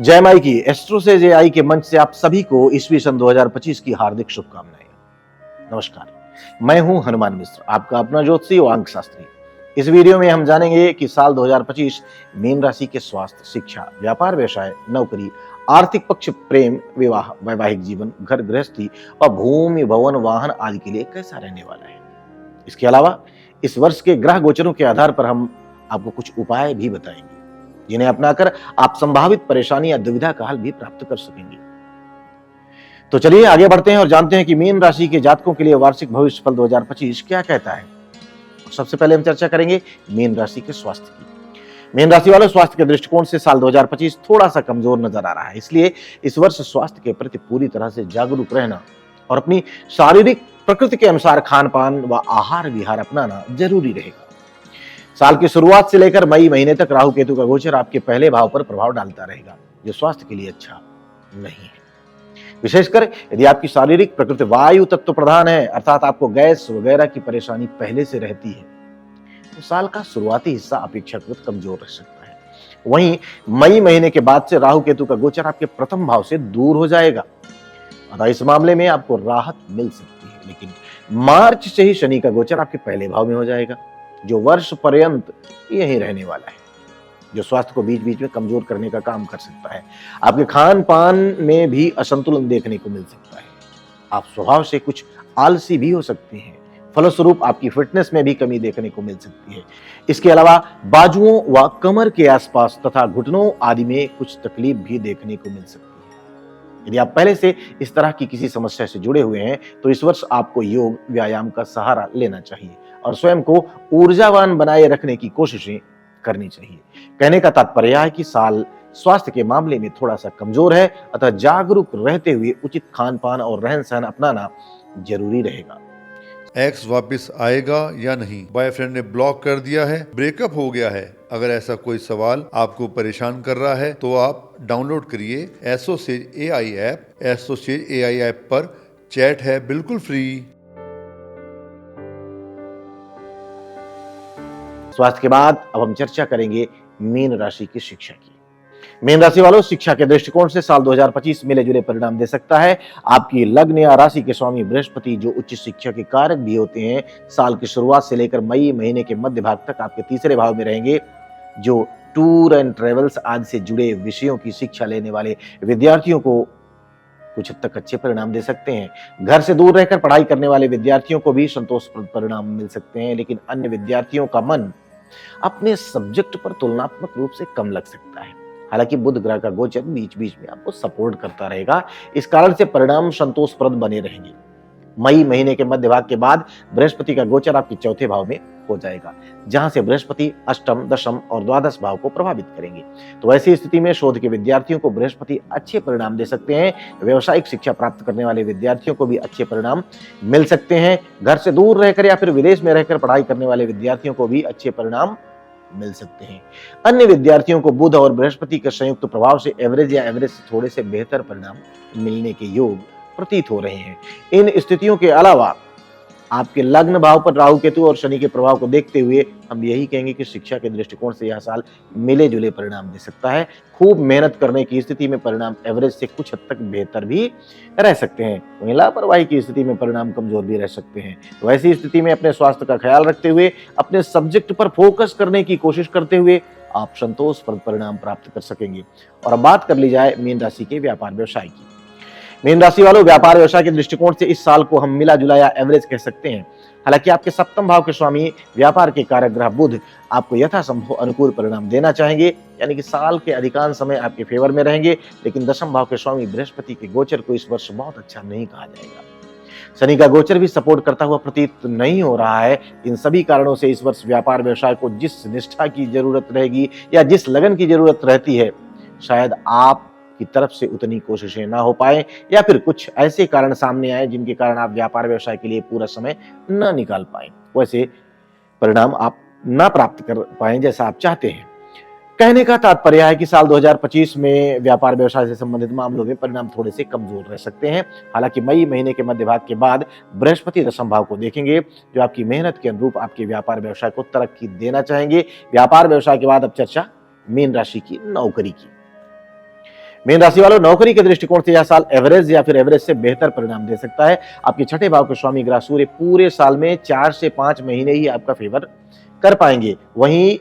जय माई की एस्ट्रो से जय आई के मंच से आप सभी को ईस्वी सन 2025 की हार्दिक शुभकामनाएं। नमस्कार, मैं हूं हनुमान मिश्र, आपका अपना ज्योतिषी और अंक शास्त्री। इस वीडियो में हम जानेंगे कि साल 2025 मीन राशि के स्वास्थ्य, शिक्षा, व्यापार, व्यवसाय, नौकरी, आर्थिक पक्ष, प्रेम, विवाह, वैवाहिक जीवन, घर गृहस्थी और भूमि, भवन, वाहन आदि के लिए कैसा रहने वाला है। इसके अलावा इस वर्ष के ग्रह गोचरों के आधार पर हम आपको कुछ उपाय भी बताएंगे जिन्हें अपनाकर आप संभावित परेशानी या दुविधा का हल भी प्राप्त कर सकेंगे। तो चलिए आगे बढ़ते हैं और जानते हैं कि मीन राशि के जातकों के लिए वार्षिक भविष्यफल 2025 क्या कहता है। सबसे पहले हम चर्चा करेंगे मीन राशि के स्वास्थ्य की। मीन राशि वालों, स्वास्थ्य के दृष्टिकोण से साल 2025 थोड़ा सा कमजोर नजर आ रहा है, इसलिए इस वर्ष स्वास्थ्य के प्रति पूरी तरह से जागरूक रहना और अपनी शारीरिक प्रकृति के अनुसार खान पान व आहार विहार अपनाना जरूरी रहेगा। साल की शुरुआत से लेकर मई महीने तक राहु केतु का गोचर आपके पहले भाव पर प्रभाव डालता रहेगा, जो स्वास्थ्य के लिए अच्छा नहीं है। विशेषकर यदि आपकी शारीरिक प्रकृति वायु तत्व प्रधान है, अर्थात आपको गैस वगैरह की परेशानी पहले से रहती है, तो साल का शुरुआती हिस्सा अपेक्षाकृत कमजोर रह सकता है। वहीं मई महीने के बाद से राहु केतु का गोचर आपके प्रथम भाव से दूर हो जाएगा, अतः इस मामले में आपको राहत मिल सकती है। लेकिन मार्च से ही शनि का गोचर आपके पहले भाव में हो जाएगा, जो वर्ष पर्यंत यही रहने वाला है, जो स्वास्थ्य को बीच बीच में कमजोर करने का काम कर सकता है। आपके खान पान में भी असंतुलन देखने को मिल सकता है। आप स्वभाव से कुछ आलसी भी हो सकते हैं, फलस्वरूप आपकी फिटनेस में भी कमी देखने को मिल सकती है। इसके अलावा बाजुओं व कमर के आसपास तथा घुटनों आदि में कुछ तकलीफ भी देखने को मिल सकती है। यदि आप पहले से इस तरह की किसी समस्या से जुड़े हुए हैं, तो इस वर्ष आपको योग व्यायाम का सहारा लेना चाहिए और स्वयं को ऊर्जावान बनाए रखने की कोशिशें करनी चाहिए। कहने का तात्पर्य है कि साल स्वास्थ्य के मामले में थोड़ा सा कमजोर है, अतः जागरूक रहते हुए उचित खान पान और रहन सहन अपनाना जरूरी रहेगा। एक्स वापस आएगा या नहीं, बॉयफ्रेंड ने ब्लॉक कर दिया है, ब्रेकअप हो गया है। अगर ऐसा कोई सवाल आपको परेशान कर रहा है तो आप डाउनलोड करिए AstroSage AI app. AstroSage AI app पर चैट है बिल्कुल फ्री। स्वास्थ्य के बाद अब हम चर्चा करेंगे मीन राशि की शिक्षा की। मीन राशि वालों, शिक्षा के दृष्टिकोण से साल 2025 मिले जुले परिणाम दे सकता है। आपकी लग्न या राशि के स्वामी बृहस्पति, जो उच्च शिक्षा के कारक भी होते हैं, साल की शुरुआत से लेकर मई महीने के मध्य भाग तक आपके तीसरे भाव में रहेंगे, जो टूर एंड ट्रेवल्स आदि से जुड़े विषयों की शिक्षा लेने वाले विद्यार्थियों को कुछ हद तक अच्छे परिणाम दे सकते हैं। घर से दूर रहकर पढ़ाई करने वाले विद्यार्थियों को भी संतोषप्रद परिणाम मिल सकते हैं, लेकिन अन्य विद्यार्थियों का मन अपने सब्जेक्ट पर तुलनात्मक रूप से कम लग सकता है। हालांकि बुध ग्रह का गोचर बीच बीच में आपको सपोर्ट करता रहेगा, इस कारण से परिणाम संतोषप्रद बने रहेंगे। मई महीने के मध्य भाग के बाद बृहस्पति का गोचर आपके चौथे भाव में हो जाएगा, जहां से बृहस्पति अष्टम, दशम और द्वादश भाव को प्रभावित करेंगे। तो ऐसी स्थिति में शोध के विद्यार्थियों को बृहस्पति अच्छे परिणाम दे सकते हैं। व्यावसायिक शिक्षा प्राप्त करने वाले विद्यार्थियों को भी अच्छे परिणाम मिल सकते हैं। घर से दूर रहकर या फिर विदेश में रहकर पढ़ाई करने वाले विद्यार्थियों को भी अच्छे परिणाम मिल सकते हैं। अन्य विद्यार्थियों को बुध और बृहस्पति के संयुक्त प्रभाव से एवरेज या एवरेज से थोड़े से बेहतर परिणाम मिलने के योग प्रतीत हो रहे हैं। इन स्थितियों के अलावा आपके लग्न भाव पर राहु केतु और शनि के प्रभाव को देखते हुए हम यही कहेंगे कि शिक्षा के दृष्टिकोण से यह साल मिले जुले परिणाम दे सकता है। खूब मेहनत करने की स्थिति में परिणाम एवरेज से कुछ हद तक बेहतर भी रह सकते हैं, वहीं लापरवाही की स्थिति में परिणाम कमजोर भी रह सकते हैं। तो ऐसी स्थिति में अपने स्वास्थ्य का ख्याल रखते हुए अपने सब्जेक्ट पर फोकस करने की कोशिश करते हुए आप संतोषप्रद परिणाम प्राप्त कर सकेंगे। और अब बात कर ली जाए मीन राशि के व्यापार व्यवसाय की। मीन राशि वालों, व्यापार व्यवसाय के दृष्टिकोण से इस साल को हम मिला जुला या एवरेज कह सकते हैं। हालांकि आपके सप्तम भाव के स्वामी व्यापार के कारक ग्रह बुध आपको यथासंभव अनुकूल परिणाम देना चाहेंगे, यानी कि साल के अधिकांश समय आपके फेवर में रहेंगे। लेकिन दशम भाव के स्वामी बृहस्पति के गोचर को इस वर्ष बहुत अच्छा नहीं कहा जाएगा। शनि का गोचर भी सपोर्ट करता हुआ प्रतीत नहीं हो रहा है। इन सभी कारणों से इस वर्ष व्यापार व्यवसाय को जिस निष्ठा की जरूरत रहेगी या जिस लगन की जरूरत रहती है, शायद आप की तरफ से उतनी कोशिशें ना हो पाए, या फिर कुछ ऐसे कारण सामने आए जिनके कारण आप व्यापार व्यवसाय के लिए पूरा समय न निकाल पाए, वैसे परिणाम आप ना प्राप्त कर पाए जैसा आप चाहते हैं। कहने का तात्पर्य है कि साल 2025 में व्यापार व्यवसाय से संबंधित मामलों में परिणाम थोड़े से कमजोर रह सकते हैं। हालांकि मई महीने के मध्य भाग के बाद बृहस्पति दशम भाव को देखेंगे, जो आपकी मेहनत के अनुरूप आपके व्यापार व्यवसाय को तरक्की देना चाहेंगे। व्यापार व्यवसाय के बाद अब चर्चा मीन राशि की नौकरी की। मीन राशि वालों, नौकरी के दृष्टिकोण से यह साल एवरेज या फिर एवरेज से बेहतर परिणाम दे सकता है। आपके छठे भाव के स्वामी ग्रह सूर्य पूरे साल में 4 से 5 महीने ही आपका फेवर कर पाएंगे। वहीं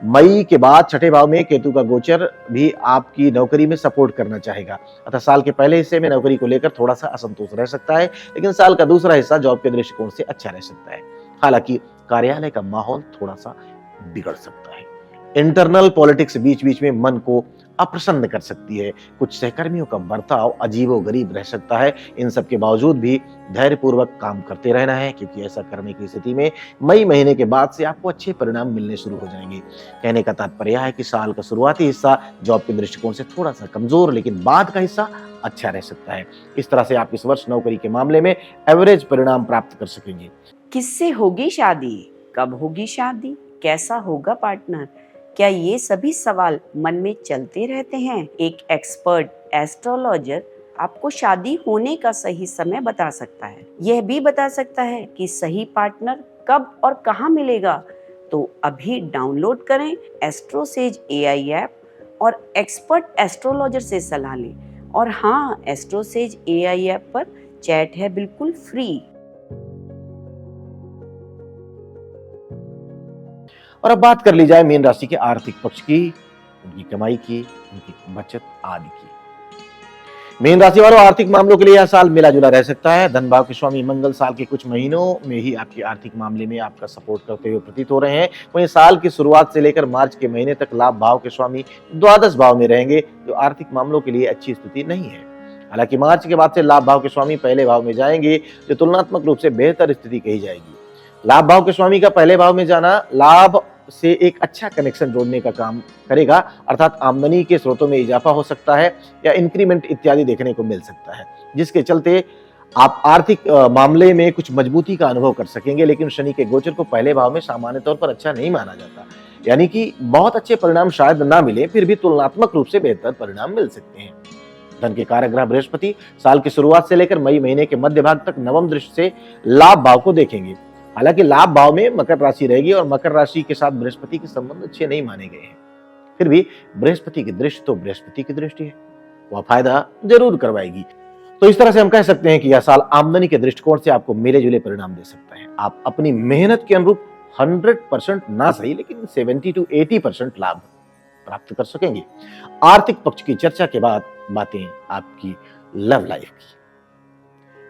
मई के बाद छठे भाव में केतु का गोचर भी आपकी नौकरी में सपोर्ट करना चाहेगा। अतः साल के पहले हिस्से में नौकरी को लेकर थोड़ा सा असंतोष रह सकता है, लेकिन साल का दूसरा हिस्सा जॉब के दृष्टिकोण से अच्छा रह सकता है। हालांकि कार्यालय का माहौल थोड़ा सा बिगड़ सकता है। इंटरनल पॉलिटिक्स बीच बीच में मन को अप्रसन्न कर सकती है। कुछ सहकर्मियों का बर्ताव अजीबोगरीब रह सकता है। इन सब के बावजूद भी धैर्यपूर्वक काम करते रहना है, क्योंकि ऐसा करने की स्थिति में मई महीने के बाद से आपको अच्छे परिणाम मिलने शुरू हो जाएंगे। कहने का तात्पर्य है कि साल का शुरुआती हिस्सा जॉब के दृष्टिकोण से थोड़ा सा कमजोर, लेकिन बाद का हिस्सा अच्छा रह सकता है। इस तरह से आप इस वर्ष नौकरी के मामले में एवरेज परिणाम प्राप्त कर सकेंगे। किससे होगी शादी, कब होगी शादी, कैसा होगा पार्टनर, क्या ये सभी सवाल मन में चलते रहते हैं? एक एक्सपर्ट एस्ट्रोलॉजर आपको शादी होने का सही समय बता सकता है। यह भी बता सकता है कि सही पार्टनर कब और कहाँ मिलेगा। तो अभी डाउनलोड करें एस्ट्रोसेज AI ऐप और एक्सपर्ट एस्ट्रोलॉजर से सलाह लें। और हाँ, एस्ट्रोसेज AI ऐप पर चैट है बिल्कुल फ्री। और अब बात कर ली जाए मीन राशि के आर्थिक पक्ष की, उनकी कमाई की, उनकी बचत आदि की। मीन राशि वालों, आर्थिक मामलों के लिए यह साल मिला जुला रह सकता है। धन भाव के स्वामी मंगल साल के कुछ महीनों में ही आपकी आर्थिक मामले में आपका सपोर्ट करते हुए प्रतीत हो रहे हैं। वहीं साल की शुरुआत से लेकर मार्च के महीने तक लाभ भाव के स्वामी द्वादश भाव में रहेंगे, जो आर्थिक मामलों के लिए अच्छी स्थिति नहीं है। हालांकि मार्च के बाद से लाभ भाव के स्वामी पहले भाव में जाएंगे, जो तुलनात्मक रूप से बेहतर स्थिति कही जाएगी। लाभ भाव के स्वामी का पहले भाव में जाना लाभ से एक अच्छा कनेक्शन जोड़ने का काम करेगा, अर्थात आमदनी के स्रोतों में इजाफा हो सकता है या इंक्रीमेंट इत्यादि देखने को मिल सकता है, जिसके चलते आप आर्थिक मामले में कुछ मजबूती का अनुभव कर सकेंगे। लेकिन शनि के गोचर को पहले भाव में सामान्य तौर पर अच्छा नहीं माना जाता, यानी कि बहुत अच्छे परिणाम शायद ना मिले, फिर भी तुलनात्मक रूप से बेहतर परिणाम मिल सकते हैं। धन के कारक ग्रह बृहस्पति साल की शुरुआत से लेकर मई महीने के मध्य भाग तक नवम दृष्टि से लाभ भाव को देखेंगे। हालांकि लाभ भाव में मकर राशि रहेगी और मकर राशि के साथ बृहस्पति के संबंध अच्छे नहीं माने गए हैं। फिर भी बृहस्पति की दृष्टि तो बृहस्पति की दृष्टि है, वह फायदा जरूर करवाएगी। तो इस तरह से हम कह सकते हैं कि यह साल आमदनी के दृष्टिकोण से आपको मिले जुले परिणाम दे सकता है। आप अपनी मेहनत के अनुरूप 100% ना सही, लेकिन 70 to 80% लाभ प्राप्त कर सकेंगे। आर्थिक पक्ष की चर्चा के बाद बातें आपकी लव लाइफ की।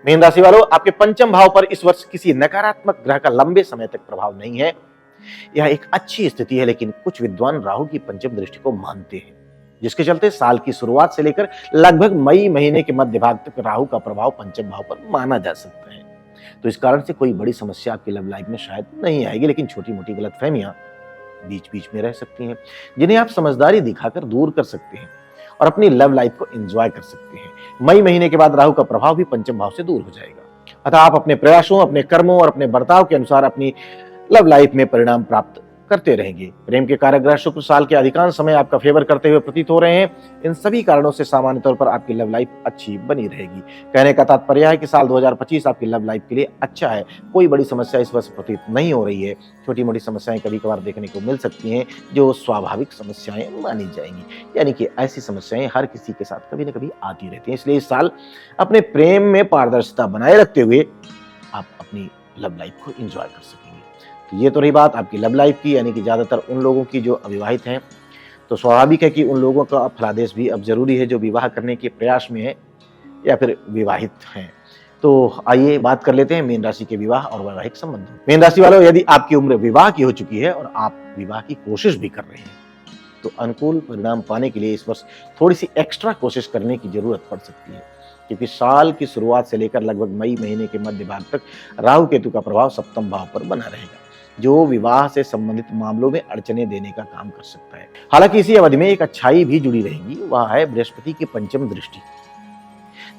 मीन राशि वालों, आपके पंचम भाव पर इस वर्ष किसी नकारात्मक ग्रह का लंबे समय तक प्रभाव नहीं है। यह एक अच्छी स्थिति है, लेकिन कुछ विद्वान राहु की पंचम दृष्टि को मानते हैं, जिसके चलते साल की शुरुआत से लेकर लगभग मई महीने के मध्य भाग तक राहु का प्रभाव पंचम भाव पर माना जा सकता है। तो इस कारण से कोई बड़ी समस्या आपकी लव लाइफ में शायद नहीं आएगी, लेकिन छोटी मोटी गलतफहमियां बीच बीच में रह सकती हैं, जिन्हें आप समझदारी दिखाकर दूर कर सकते हैं और अपनी लव लाइफ को एंजॉय कर सकते हैं। मई महीने के बाद राहु का प्रभाव भी पंचम भाव से दूर हो जाएगा। अतः आप अपने प्रयासों, अपने कर्मों और अपने बर्ताव के अनुसार अपनी लव लाइफ में परिणाम प्राप्त करते रहेंगे। प्रेम के कारक ग्रह शुक्र साल के अधिकांश समय आपका फेवर करते हुए प्रतीत हो रहे हैं। इन सभी कारणों से सामान्य तौर पर आपकी लव लाइफ अच्छी बनी रहेगी। कहने का तात्पर्य है कि साल 2025 आपकी लव लाइफ के लिए अच्छा है। कोई बड़ी समस्या इस वर्ष प्रतीत नहीं हो रही है। छोटी मोटी समस्याएं कभी कभार देखने को मिल सकती हैं, जो स्वाभाविक समस्याएं मानी जाएंगी, यानी कि ऐसी समस्याएं हर किसी के साथ कभी न कभी आती रहती हैं। इसलिए इस साल अपने प्रेम में पारदर्शिता बनाए रखते हुए आप अपनी लव लाइफ को एंजॉय कर सकेंगे। तो ये तो रही बात आपकी लव लाइफ की, यानी कि ज़्यादातर उन लोगों की जो अविवाहित हैं। तो स्वाभाविक है कि उन लोगों का फलादेश भी अब जरूरी है जो विवाह करने के प्रयास में है या फिर विवाहित हैं। तो आइए बात कर लेते हैं मीन राशि के विवाह और वैवाहिक संबंधों। मीन राशि वालों, यदि आपकी उम्र विवाह की हो चुकी है और आप विवाह की कोशिश भी कर रहे हैं, तो अनुकूल परिणाम पाने के लिए इस वर्ष थोड़ी सी एक्स्ट्रा कोशिश करने की जरूरत पड़ सकती है, क्योंकि साल की शुरुआत से लेकर लगभग मई महीने के मध्य भाग तक राहु केतु का प्रभाव सप्तम भाव पर बना रहेगा, जो विवाह से संबंधित मामलों में अड़चने देने का काम कर सकता है। हालांकि इसी अवधि में एक अच्छाई भी जुड़ी रहेगी, वह है बृहस्पति की पंचम दृष्टि।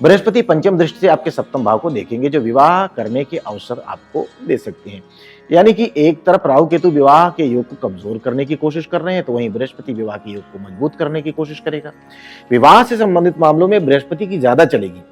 बृहस्पति पंचम दृष्टि से आपके सप्तम भाव को देखेंगे, जो विवाह करने के अवसर आपको दे सकते हैं। यानी कि एक तरफ राहु केतु विवाह के योग को कमजोर करने की कोशिश कर रहे हैं, तो वहीं बृहस्पति विवाह के योग को मजबूत करने की कोशिश करेगा। विवाह से संबंधित मामलों में बृहस्पति की ज्यादा चलेगी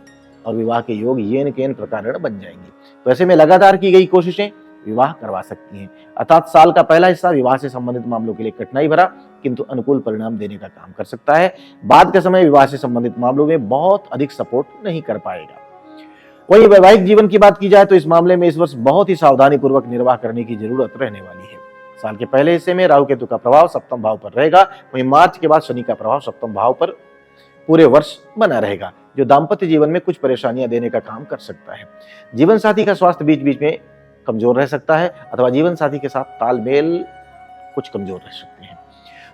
और विवाह के योग येन केन प्रकार बन जाएंगे। तो ऐसे में लगातार की गई कोशिशें विवाह करवा सकती हैं। अर्थात साल का पहला हिस्सा विवाह से संबंधित मामलों के लिए कठिनाई भरा किंतु अनुकूल परिणाम देने का काम कर सकता है। बाद का समय विवाह से संबंधित मामलों में बहुत अधिक सपोर्ट नहीं कर पाएगा। वहीं वैवाहिक जीवन की बात की जाए तो इस मामले में इस वर्ष बहुत ही सावधानी पूर्वक निर्वाह करने की जरूरत रहने वाली है। साल के पहले हिस्से में राहु केतु का प्रभाव सप्तम भाव पर रहेगा। वहीं मार्च के बाद शनि का प्रभाव सप्तम भाव पर पूरे वर्ष बना रहेगा, जो दाम्पत्य जीवन में कुछ परेशानियां देने का काम कर सकता है। जीवन साथी का स्वास्थ्य बीच बीच में कमजोर रह सकता है अथवा जीवन साथी के साथ तालमेल कुछ कमजोर रह सकते हैं।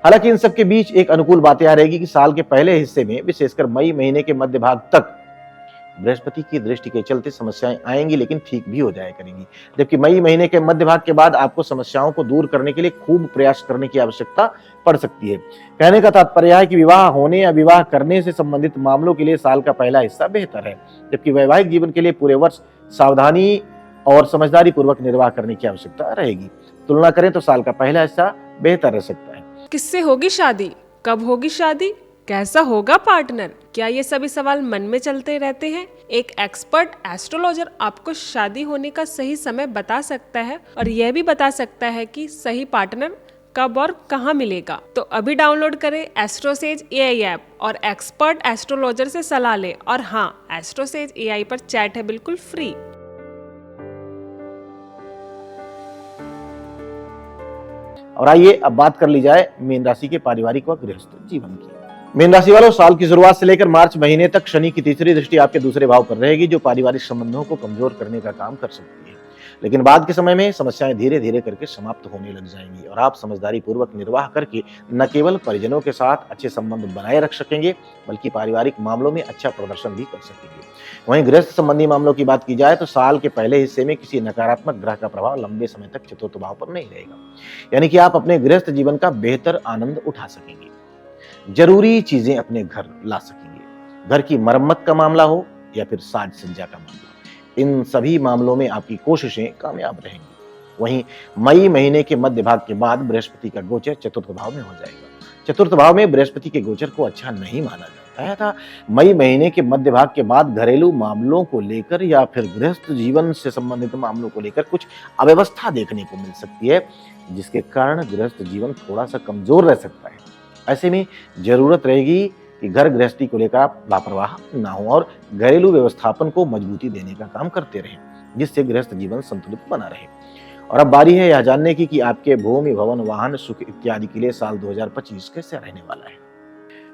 हालांकि इन सब के बीच एक अनुकूल बात यह रहेगी कि साल के पहले हिस्से में विशेषकर मई महीने के मध्य भाग तक बृहस्पति की दृष्टि के चलते समस्याएं आएंगी लेकिन ठीक भी हो जाया करेंगी, जबकि मई महीने के मध्य भाग के बाद आपको समस्याओं को दूर करने के लिए खूब प्रयास करने की आवश्यकता पड़ सकती है। कहने का तात्पर्य है कि विवाह होने या विवाह करने से संबंधित मामलों के लिए साल का पहला हिस्सा बेहतर है, जबकि वैवाहिक जीवन के लिए पूरे वर्ष सावधानी और समझदारी पूर्वक निर्वाह करने की आवश्यकता रहेगी। तुलना करें तो साल का पहला हिस्सा बेहतर रह सकता है। किससे होगी शादी, कब होगी शादी, कैसा होगा पार्टनर, क्या ये सभी सवाल मन में चलते रहते हैं? एक एक्सपर्ट एस्ट्रोलॉजर आपको शादी होने का सही समय बता सकता है और यह भी बता सकता है कि सही पार्टनर कब और कहां मिलेगा। तो अभी डाउनलोड करें एस्ट्रोसेज AI ऐप और एक्सपर्ट एस्ट्रोलॉजर से सलाह लें। और हाँ, एस्ट्रोसेज AI पर चैट है बिल्कुल फ्री। और आइए अब बात कर ली जाए मीन राशि के पारिवारिक व गृहस्थ जीवन की। मीन राशि वालों, साल की शुरुआत से लेकर मार्च महीने तक शनि की तीसरी दृष्टि आपके दूसरे भाव पर रहेगी, जो पारिवारिक संबंधों को कमजोर करने का काम कर सकती है। लेकिन बाद के समय में समस्याएं धीरे धीरे करके समाप्त होने लग जाएंगी और आप समझदारी पूर्वक निर्वाह करके न केवल परिजनों के साथ अच्छे संबंध बनाए रख सकेंगे बल्कि पारिवारिक मामलों में अच्छा प्रदर्शन भी कर सकेंगे। वहीं गृहस्थ संबंधी मामलों की बात की जाए तो साल के पहले हिस्से में किसी नकारात्मक ग्रह का प्रभाव लंबे समय तक चतुर्थ भाव पर नहीं रहेगा, यानी कि आप अपने गृहस्थ जीवन का बेहतर आनंद उठा सकेंगे, जरूरी चीजें अपने घर ला सकेंगे। घर की मरम्मत का मामला हो या फिर साज सज्जा का मामला, इन सभी मामलों में आपकी कोशिशें कामयाब रहेंगी। वहीं मई महीने के मध्य भाग के बाद बृहस्पति का गोचर चतुर्थ भाव में हो जाएगा। चतुर्थ भाव में बृहस्पति के गोचर को अच्छा नहीं माना जाता है था। मई महीने के मध्य भाग के बाद घरेलू मामलों को लेकर या फिर गृहस्थ जीवन से संबंधित मामलों को लेकर कुछ अव्यवस्था देखने को मिल सकती है, जिसके कारण गृहस्थ जीवन थोड़ा सा कमजोर रह सकता है। ऐसे में जरूरत रहेगी कि घर गृहस्थी को लेकर आप लापरवाह ना हो और घरेलू व्यवस्थापन को मजबूती देने का काम करते रहें, जिससे गृहस्थ जीवन संतुलित बना रहे। और अब बारी है यह जानने की कि आपके भूमि, भवन, वाहन, सुख इत्यादि के लिए साल 2025 कैसे रहने वाला है।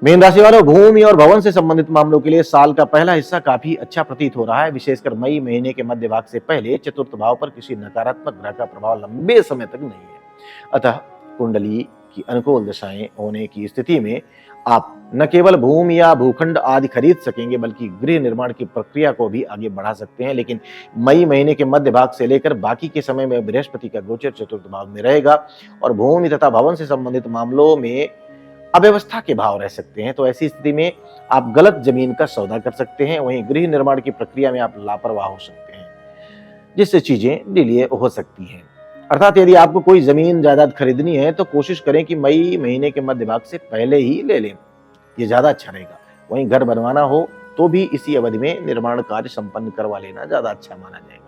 मीन राशि वालों, भूमि और भवन से संबंधित मामलों के लिए साल का पहला हिस्सा काफी अच्छा प्रतीत हो रहा है। विशेषकर मई महीने के मध्य भाग से पहले चतुर्थ भाव पर किसी नकारात्मक ग्रह का प्रभाव लंबे समय तक नहीं है। अतः कुंडली की अनुकूल दशाएं होने की स्थिति में आप न केवल भूमि या भूखंड आदि खरीद सकेंगे बल्कि गृह निर्माण की प्रक्रिया को भी आगे बढ़ा सकते हैं। लेकिन मई महीने के मध्य भाग से लेकर बाकी के समय में बृहस्पति का गोचर चतुर्थ भाव में रहेगा और भूमि तथा भवन से संबंधित मामलों में अव्यवस्था के भाव रह सकते हैं। तो ऐसी स्थिति में आप गलत जमीन का सौदा कर सकते हैं। वहीं गृह निर्माण की प्रक्रिया में आप लापरवाह हो सकते हैं, जिससे चीजें डिले हो सकती हैं। अर्थात यदि आपको कोई जमीन जायदाद खरीदनी है तो कोशिश करें कि मई महीने के मध्य भाग से पहले ही ले लें, ये ज्यादा अच्छा रहेगा। वहीं घर बनवाना हो तो भी इसी अवधि में निर्माण कार्य संपन्न करवा लेना ज्यादा अच्छा माना जाएगा।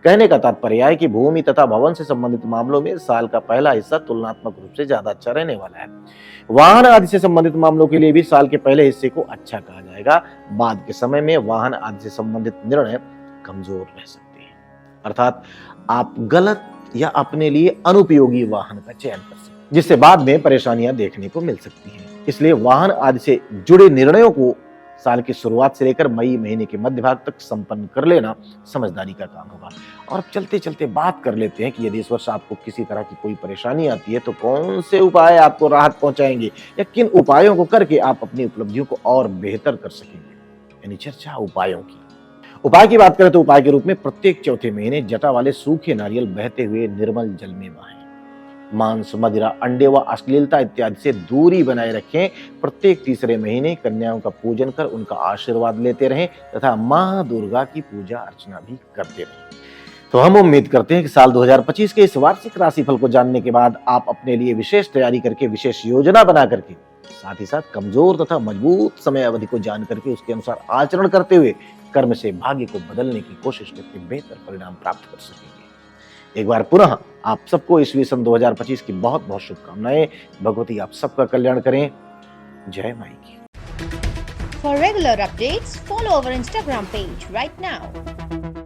कहने का तात्पर्य है कि भूमि तथा भवन से संबंधित मामलों में साल का पहला हिस्सा तुलनात्मक रूप से ज्यादा अच्छा रहने वाला है। वाहन आदि से संबंधित मामलों के लिए भी साल के पहले हिस्से को अच्छा कहा जाएगा। बाद के समय में वाहन आदि से संबंधित निर्णय कमजोर रह सकते हैं। अर्थात आप गलत या अपने लिए अनुपयोगी वाहन का चयन कर सकते हैं, जिससे बाद में परेशानियां देखने को मिल सकती हैं। इसलिए वाहन आदि से जुड़े निर्णयों को साल की शुरुआत से लेकर मई महीने के मध्य भाग तक संपन्न कर लेना समझदारी का काम होगा। और चलते चलते बात कर लेते हैं कि यदि इस वर्ष आपको किसी तरह की कोई परेशानी आती है तो कौन से उपाय आपको राहत पहुंचाएंगे या किन उपायों को करके आप अपनी उपलब्धियों को और बेहतर कर सकेंगे। यानी चर्चा उपायों की। उपाय की बात करें तो उपाय के रूप में प्रत्येक चौथे महीने जटा वाले सूखे नारियल बहते हुए निर्मल जल में बहाएं। मांस, मदिरा, अंडे व अश्लीलता इत्यादि से दूरी बनाए रखें। प्रत्येक तीसरे महीने कन्याओं का पूजन कर उनका आशीर्वाद लेते रहें तथा मां दुर्गा की पूजा अर्चना भी करते रहें। तो हम उम्मीद करते हैं कि साल 2025 के इस वार्षिक राशिफल को जानने के बाद आप अपने लिए विशेष तैयारी करके, विशेष योजना बना करके, साथ ही साथ कमजोर तथा मजबूत समय अवधि को जान करके उसके अनुसार आचरण करते हुए कर्म से भाग्य को बदलने की कोशिश करके बेहतर परिणाम प्राप्त कर सकेंगे। एक बार पुनः आप सबको ईस्वी सन 2025 की बहुत बहुत शुभकामनाएं। भगवती आप सबका कल्याण करें। जय माई की। For regular updates, follow our Instagram page right now.